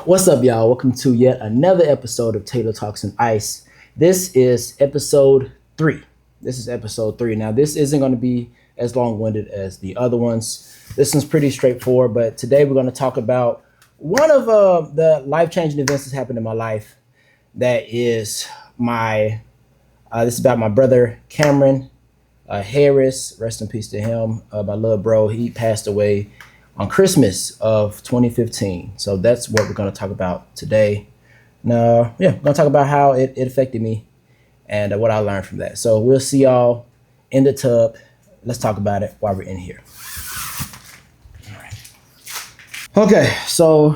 What's up, y'all? Welcome to yet another episode of Taylor Talks and Ice. This is episode three. This is episode three. Now, this isn't going to be as long winded as the other ones. This one's pretty straightforward, but today we're going to talk about one of the life changing events that's happened in my life. That is this is about my brother Cameron Harris. Rest in peace to him. My little bro, he passed away on Christmas of 2015. So that's what we're going to talk about today. Now, we're going to talk about how it affected me and what I learned from that. So we'll see y'all in the tub. Let's talk about it while we're in here. All right. Okay, so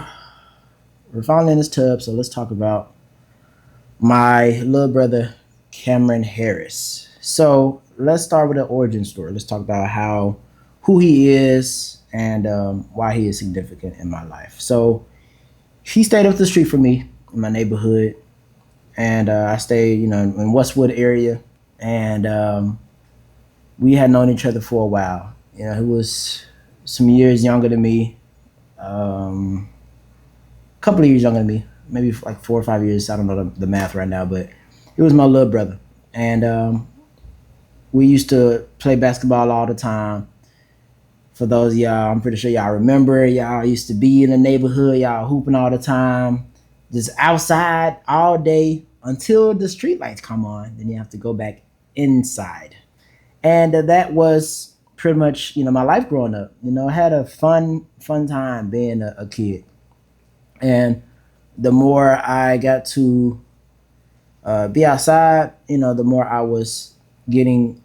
we're finally in this tub. So let's talk about my little brother, Cameron Harris. So let's start with the origin story. Let's talk about who he is and why he is significant in my life. So he stayed up the street from me in my neighborhood, and I stayed, in Westwood area, and we had known each other for a while. He was some years younger than me, a couple of years younger than me, maybe like 4 or 5 years. I don't know the math right now, but he was my little brother, and we used to play basketball all the time. For those of y'all, I'm pretty sure y'all remember, y'all used to be in the neighborhood, y'all hooping all the time, just outside all day until the street lights come on. Then you have to go back inside. And that was pretty much, my life growing up. I had a fun time being a kid. And the more I got to be outside, the more I was getting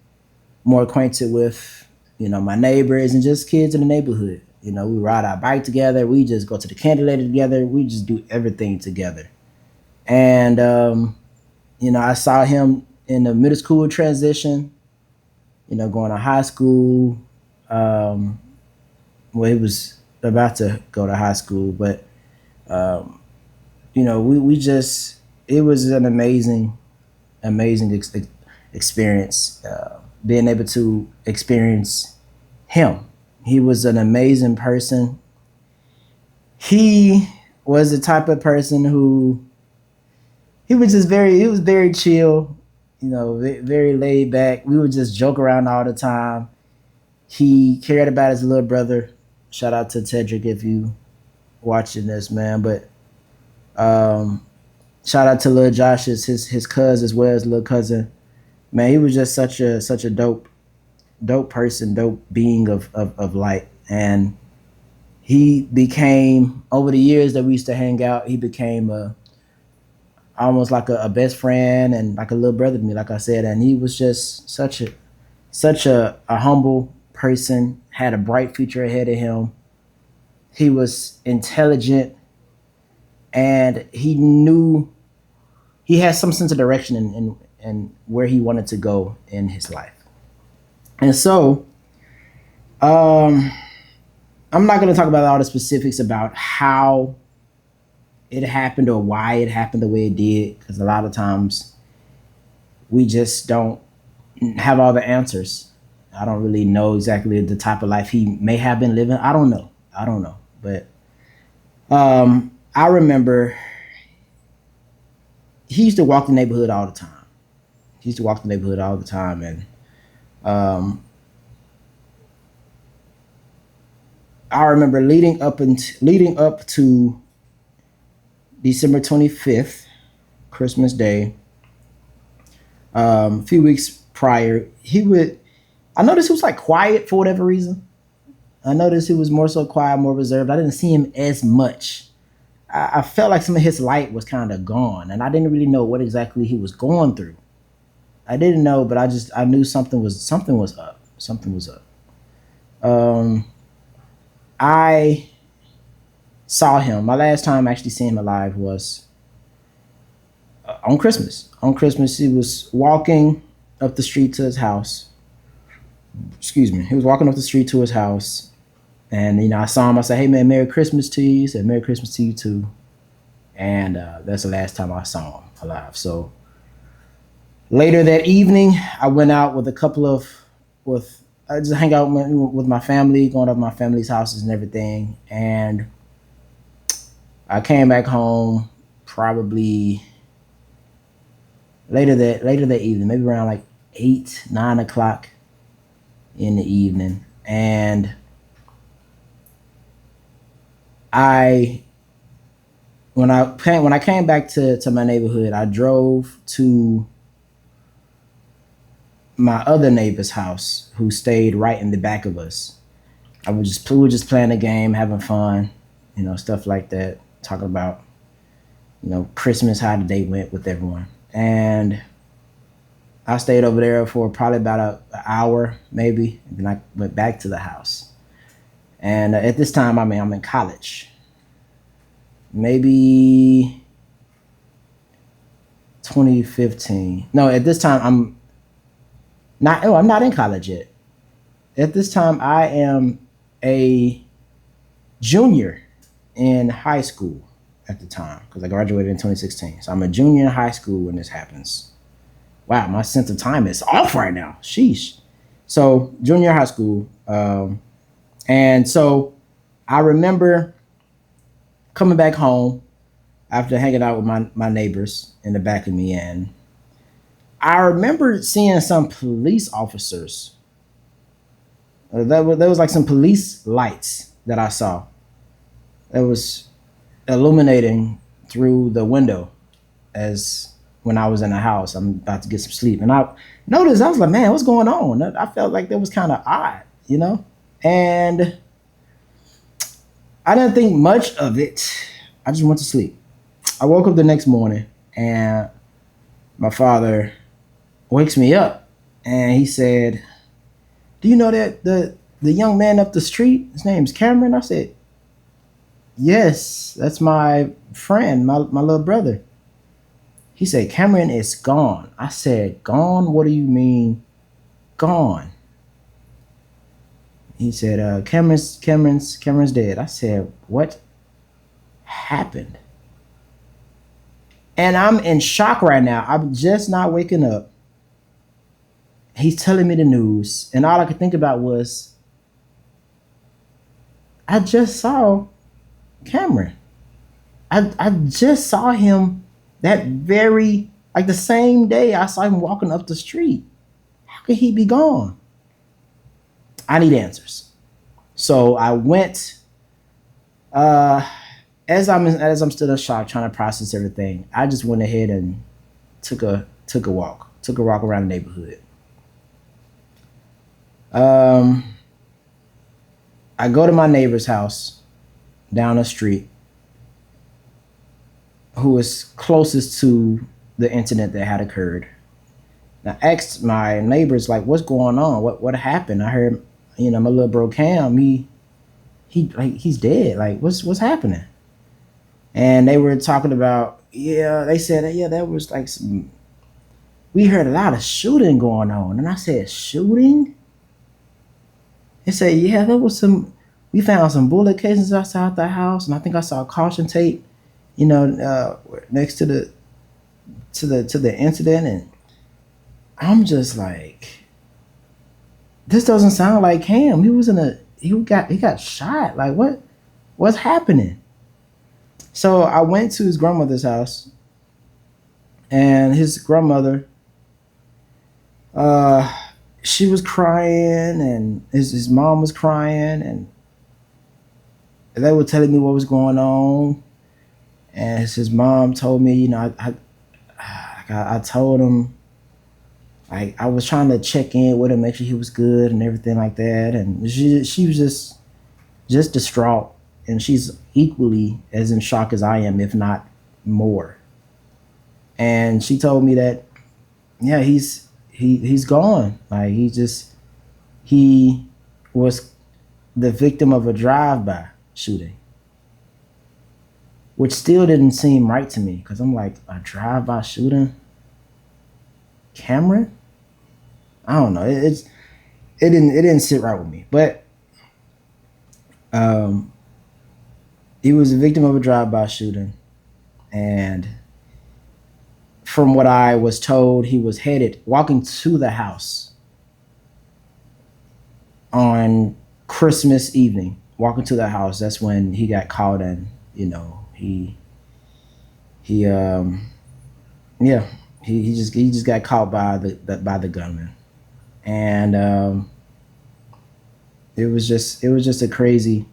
more acquainted with my neighbors and just kids in the neighborhood. We ride our bike together. We just go to the candy lady together. We just do everything together. And, I saw him in the middle school transition, going to high school. He was about to go to high school, but, we just, it was an amazing experience, being able to experience him. He was an amazing person. He was the type of person who he was very chill, very laid back. We would just joke around all the time. He cared about his little brother. Shout out to Tedrick if you watching this, man. But shout out to little Josh, his cousin as well as little cousin. Man, he was just such a dope person, dope being of light. And he became, over the years that we used to hang out, he became almost like a best friend and like a little brother to me, like I said. And he was just such a humble person, had a bright future ahead of him. He was intelligent, and he had some sense of direction and where he wanted to go in his life. And so, I'm not going to talk about all the specifics about how it happened or why it happened the way it did, because a lot of times we just don't have all the answers. I don't really know exactly the type of life he may have been living. I don't know. But I remember he used to walk the neighborhood all the time. And I remember leading up to December 25th, Christmas Day. A few weeks prior, I noticed he was like quiet for whatever reason. I noticed he was more so quiet, more reserved. I didn't see him as much. I felt like some of his light was kind of gone, and I didn't really know what exactly he was going through. I didn't know, but I knew something was up. Something was up. I saw him. My last time actually seeing him alive was on Christmas. On Christmas, he was walking up the street to his house. Excuse me. He was walking up the street to his house, and I saw him. I said, "Hey man, Merry Christmas to you." He said, "Merry Christmas to you too." And that's the last time I saw him alive. So later that evening, I went out with I just hang out with my family, going to my family's houses and everything. And I came back home probably later that evening, maybe around like 8, 9 o'clock in the evening, and I when I came back to my neighborhood, I drove to my other neighbor's house who stayed right in the back of us. We were just playing a game, having fun, stuff like that, talking about Christmas, how the day went with everyone, and I stayed over there for probably about an hour, maybe, and then I went back to the house. And at this time, I mean, I'm in college, maybe 2015. No, at this time, I'm not. Oh, I'm not in college yet. At this time, I am a junior in high school at the time because I graduated in 2016. So I'm a junior in high school when this happens. Wow, my sense of time is off right now. Sheesh. So junior high school, and so I remember coming back home after hanging out with my neighbors in the back of me, and I remember seeing some police officers. There was like some police lights that I saw that was illuminating through the window as when I was in the house. I'm about to get some sleep. And I noticed, I was like, man, what's going on? I felt like that was kind of odd. And I didn't think much of it. I just went to sleep. I woke up the next morning and my father wakes me up and he said, do you know that the young man up the street, his name's Cameron? I said, yes, that's my friend, my little brother. He said, Cameron is gone. I said, gone? What do you mean gone? He said, Cameron's dead. I said, what happened? And I'm in shock right now. I'm just not waking up. He's telling me the news, and all I could think about was, I just saw Cameron. I just saw him that like the same day I saw him walking up the street. How could he be gone? I need answers. So I went, as I'm still in shock, trying to process everything. I just went ahead and took a walk around the neighborhood. I go to my neighbor's house down the street, who was closest to the incident that had occurred. And I asked my neighbors, like, what's going on? What happened? I heard, my little bro Cam, he's dead. Like, what's happening? And they were talking about, they said, that was like we heard a lot of shooting going on. And I said, shooting? They said, yeah, we found some bullet casings outside the house, and I think I saw caution tape, next to the incident, and I'm just like, this doesn't sound like him. He got shot. Like, what's happening? So I went to his grandmother's house, and his grandmother, she was crying, and his mom was crying, and they were telling me what was going on. And his mom told me, I told him, I was trying to check in with him, make sure he was good and everything like that. And she was just distraught, and she's equally as in shock as I am, if not more. And she told me that, yeah, he's gone. Like, he was the victim of a drive-by shooting, which still didn't seem right to me, because I'm like, a drive-by shooting? Cameron? I don't know. It didn't sit right with me. But he was a victim of a drive-by shooting, and from what I was told, he was walking to the house on Christmas evening. Walking to the house, that's when he got caught, and he He yeah, he just got caught by by the gunman, and it was just a crazy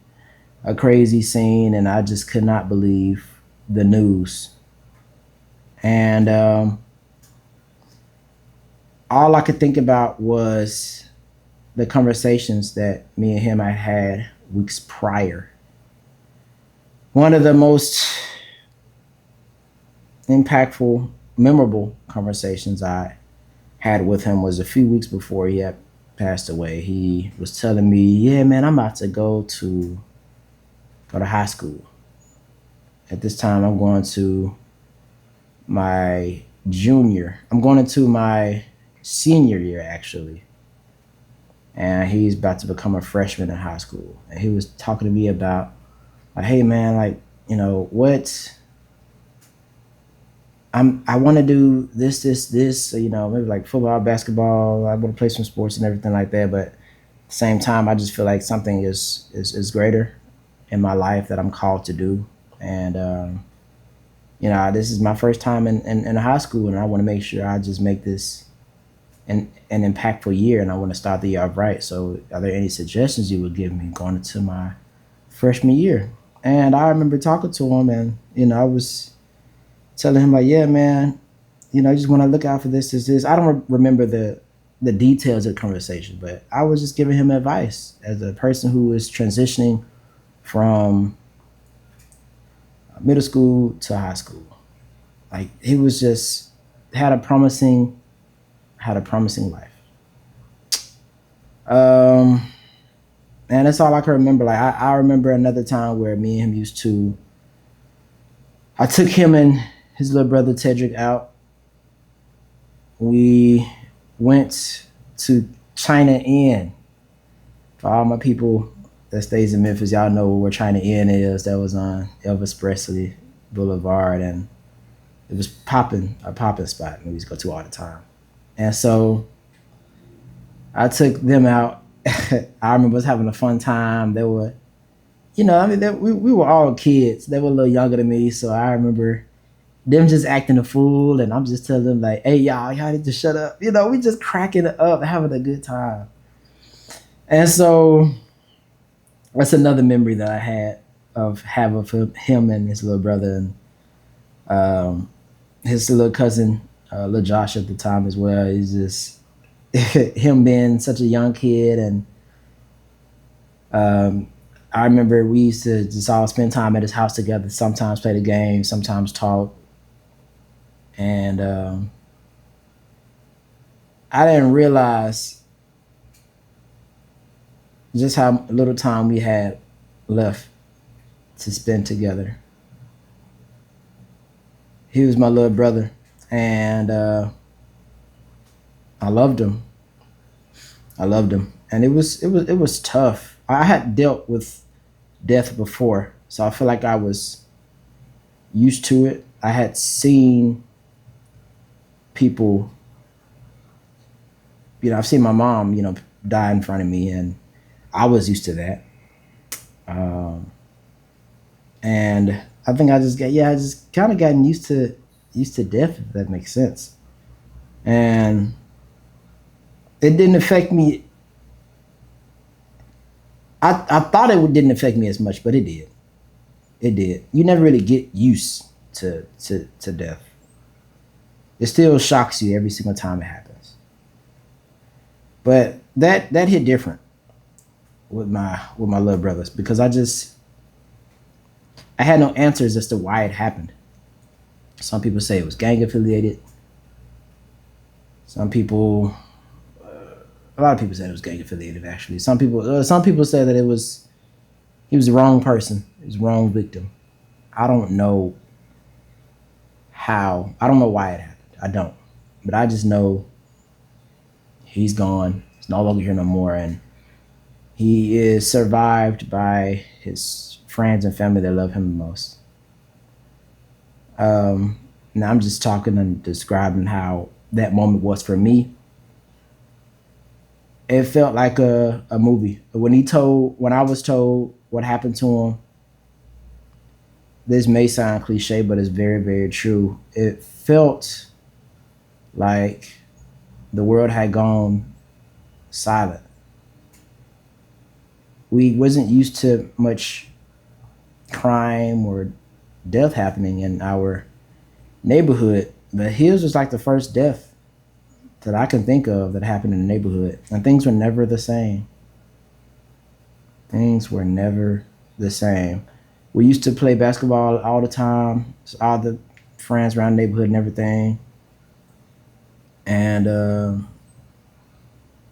scene, and I just could not believe the news. And all I could think about was the conversations that me and him had weeks prior. One of the most impactful, memorable conversations I had with him was a few weeks before he had passed away. He was telling me, "Yeah, man, I'm about to go to high school. At this time, I'm going to my junior. I'm going into my senior year actually, and he's about to become a freshman in high school. And he was talking to me about, like, hey man, like, you know what? I want to do this. You know, maybe like football, basketball. I want to play some sports and everything like that. But at the same time, I just feel like something is greater in my life that I'm called to do. And you know, this is my first time in high school, and I want to make sure I just make this an impactful year, and I want to start the year off right. So, are there any suggestions you would give me going into my freshman year?" And I remember talking to him, and you know, I was telling him like, "Yeah, man, you know, I just want to look out for this. I don't remember the details of the conversation, but I was just giving him advice as a person who is transitioning from middle school to high school. Like he was just had a promising had a promising life. Um, and that's all I can remember. Like I remember another time where me and him used to. I took him and his little brother Tedrick out. We went to China Inn. For all my people that stays in Memphis, y'all know where China Inn is. That was on Elvis Presley Boulevard, and it was a popping spot we used to go to all the time. And so I took them out. I remember us having a fun time. They were, you know, I mean, we were all kids. They were a little younger than me, so I remember them just acting a fool, and I'm just telling them like, "Hey, y'all need to shut up." You know, we just cracking it up, having a good time. And so that's another memory that I had of having him and his little brother and um, his little cousin, little Josh at the time as well. He's just him being such a young kid, and um, I remember we used to just all spend time at his house together. Sometimes play the game, sometimes talk, and I didn't realize just how little time we had left to spend together. He was my little brother, and I loved him. I loved him, and it was tough. I had dealt with death before, so I feel like I was used to it. I had seen people, you know, I've seen my mom, you know, die in front of me, and I was used to that. Um, and I think I just kind of gotten used to death, if that makes sense. And it didn't affect me. I thought didn't affect me as much, but it did. It did. You never really get used to death. It still shocks you every single time it happens. But that hit different with my little brothers because I had no answers as to why it happened. Some people say it was gang affiliated. Some people, a lot of people said it was gang affiliated. Actually, some people said that he was the wrong person. He was the wrong victim. I don't know how. I don't know why it happened. I don't. But I just know he's gone. He's no longer here no more, and he is survived by his friends and family that love him the most. Now I'm just talking and describing how that moment was for me. It felt like a movie. When I was told what happened to him, this may sound cliche, but it's very, very true. It felt like the world had gone silent. We wasn't used to much crime or death happening in our neighborhood, but his was like the first death that I can think of that happened in the neighborhood, and things were never the same. Things were never the same. We used to play basketball all the time, all the friends around the neighborhood and everything. And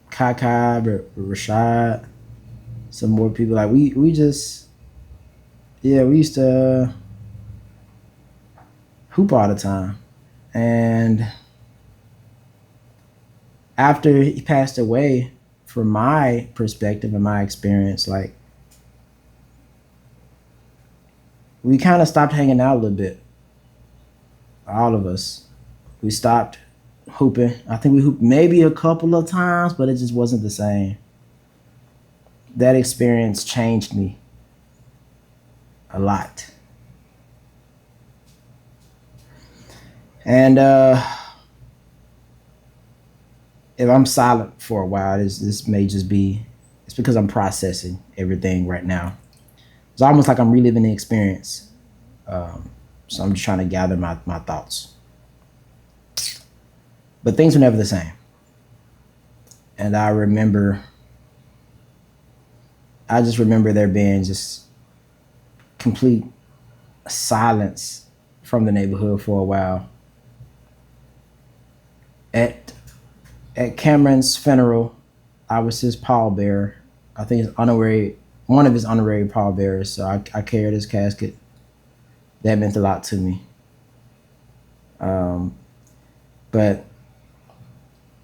Kai, Rashad, some more people. Like we just, yeah, we used to hoop all the time. And after he passed away, from my perspective and my experience, like we kind of stopped hanging out a little bit. All of us, we stopped hooping. I think we hooped maybe a couple of times, but it just wasn't the same. That experience changed me a lot. And if I'm silent for a while, this may just be, it's because I'm processing everything right now. It's almost like I'm reliving the experience. So I'm just trying to gather my thoughts. But things were never the same. And I just remember there being just complete silence from the neighborhood for a while. At Cameron's funeral, I was his pallbearer. I think one of his honorary pallbearers. So I carried his casket. That meant a lot to me. But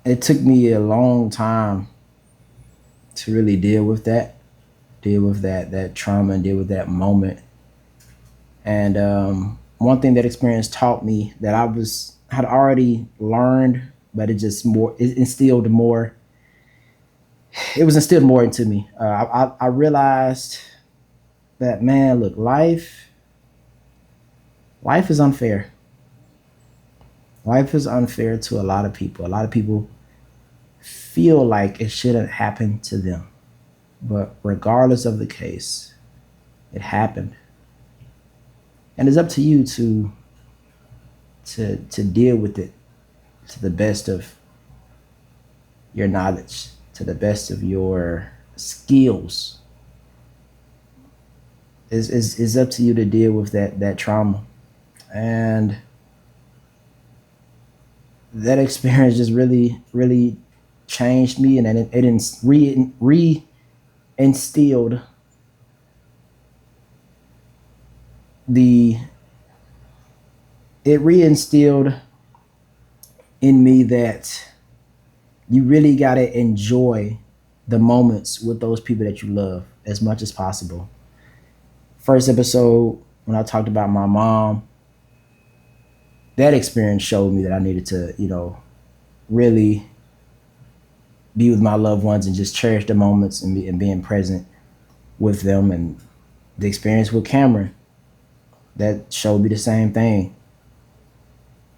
it took me a long time to really deal with that trauma and deal with that moment. And one thing that experience taught me that had already learned, but it was instilled more into me. I realized that, man, look, life is unfair. Life is unfair to a lot of people. A lot of people feel like it shouldn't happen to them. But regardless of the case, it happened. And it's up to you to deal with it to the best of your knowledge, to the best of your skills. It's up to you to deal with that trauma. And that experience just really, really changed me, and then it reinstilled in me that you really got to enjoy the moments with those people that you love as much as possible. First episode, when I talked about my mom, that experience showed me that I needed to, really be with my loved ones and just cherish the moments and being present with them. And the experience with Cameron, that showed me the same thing.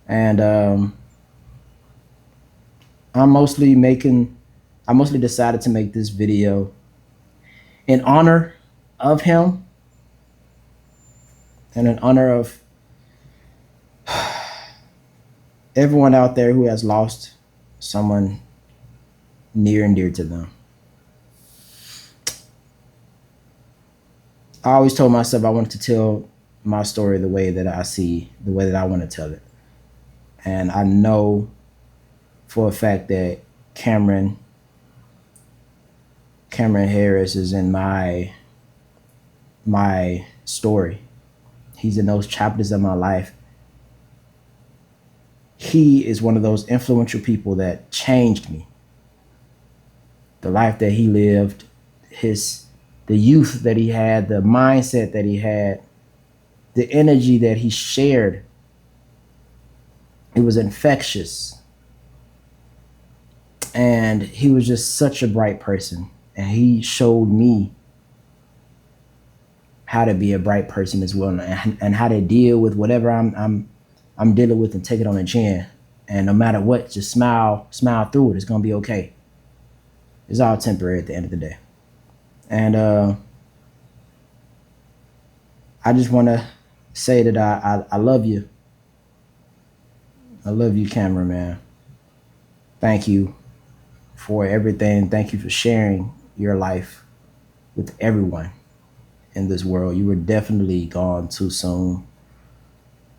And I mostly decided to make this video in honor of him and in honor of everyone out there who has lost someone near and dear to them. I always told myself I wanted to tell my story the way that I want to tell it. And I know for a fact that Cameron Harris is in my story. He's in those chapters of my life. He is one of those influential people that changed me. The life that he lived, the youth that he had, the mindset that he had, the energy that he shared. It was infectious. And he was just such a bright person. And he showed me how to be a bright person as well, and how to deal with whatever I'm dealing with and take it on the chin. And no matter what, just smile through it. It's gonna be okay. It's all temporary at the end of the day. And I just want to say that I love you. I love you, cameraman. Thank you for everything. Thank you for sharing your life with everyone in this world. You were definitely gone too soon.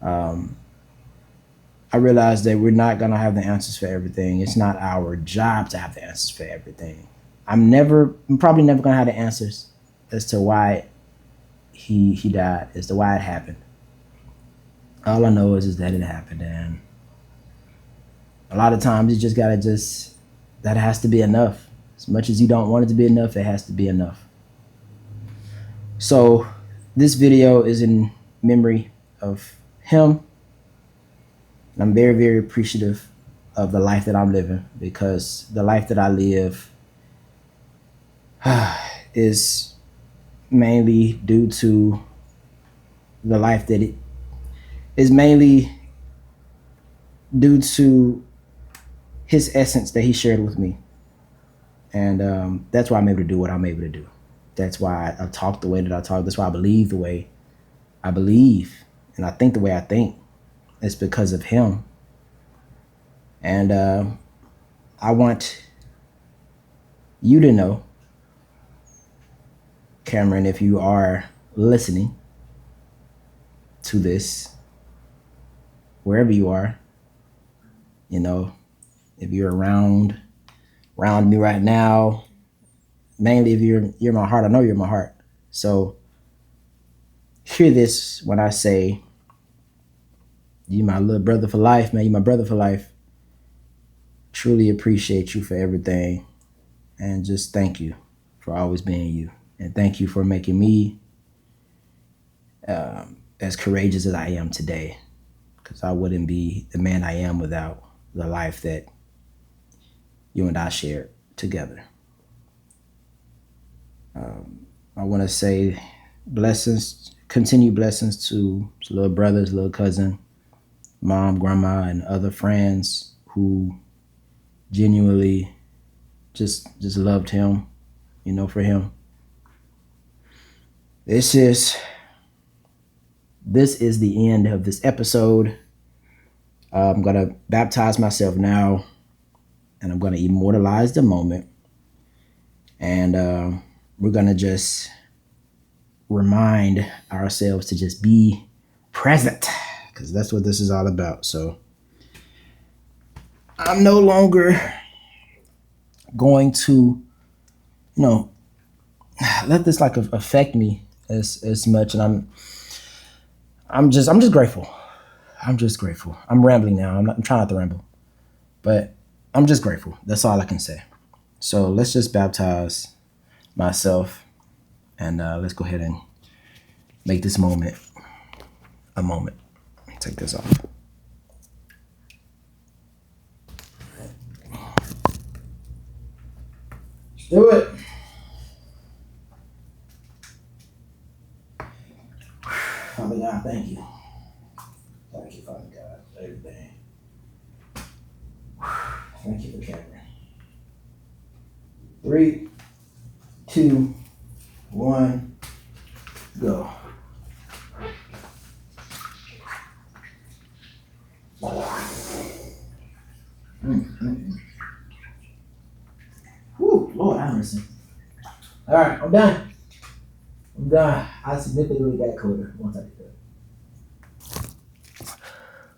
I realized that we're not gonna have the answers for everything. It's not our job to have the answers for everything. I'm probably never gonna have the answers as to why he died, as to why it happened. All I know is that it happened, and a lot of times you just gotta that has to be enough. As much as you don't want it to be enough, it has to be enough. So this video is in memory of him. And I'm very, very appreciative of the life that I'm living, because the life that I live is mainly due to the life that it is mainly due to his essence that he shared with me. And that's why I'm able to do what I'm able to do. That's why I talk the way that I talk. That's why I believe the way I believe. And I think the way I think. It's because of him. And I want you to know, Cameron, if you are listening to this, wherever you are, you know, if you're around me right now, mainly if you're my heart, I know you're my heart. So hear this when I say, you my little brother for life, man. You my brother for life. Truly appreciate you for everything. And just thank you for always being you. And thank you for making me as courageous as I am today. Because I wouldn't be the man I am without the life that you and I shared together. I want to say blessings, continued blessings to little brothers, little cousin, mom, grandma, and other friends who genuinely just loved him, you know, for him. This is the end of this episode. I'm gonna baptize myself now, and I'm gonna immortalize the moment, and we're gonna just remind ourselves to just be present, because that's what this is all about. So I'm no longer going to, let this affect me as much, and I'm just grateful. I'm just grateful. I'm rambling now. I'm trying not to ramble, but I'm just grateful. That's all I can say. So let's just baptize myself, and let's go ahead and make this moment a moment. Take this off. Let's do it. Father God, thank you. Thank you, Father God, for everything. Thank you for Cameron. 3, 2, 1, go. Whew, Lord have mercy. All right, I'm done. I significantly got colder once I did that.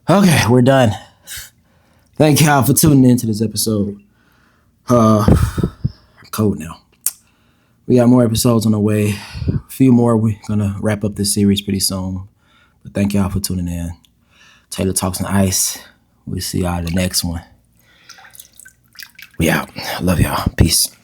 Okay, we're done. Thank y'all for tuning in to this episode. I'm cold now. We got more episodes on the way. A few more. We're gonna wrap up this series pretty soon. But thank y'all for tuning in. Taylor Talks on Ice. We'll see y'all in the next one. We out. Love y'all. Peace.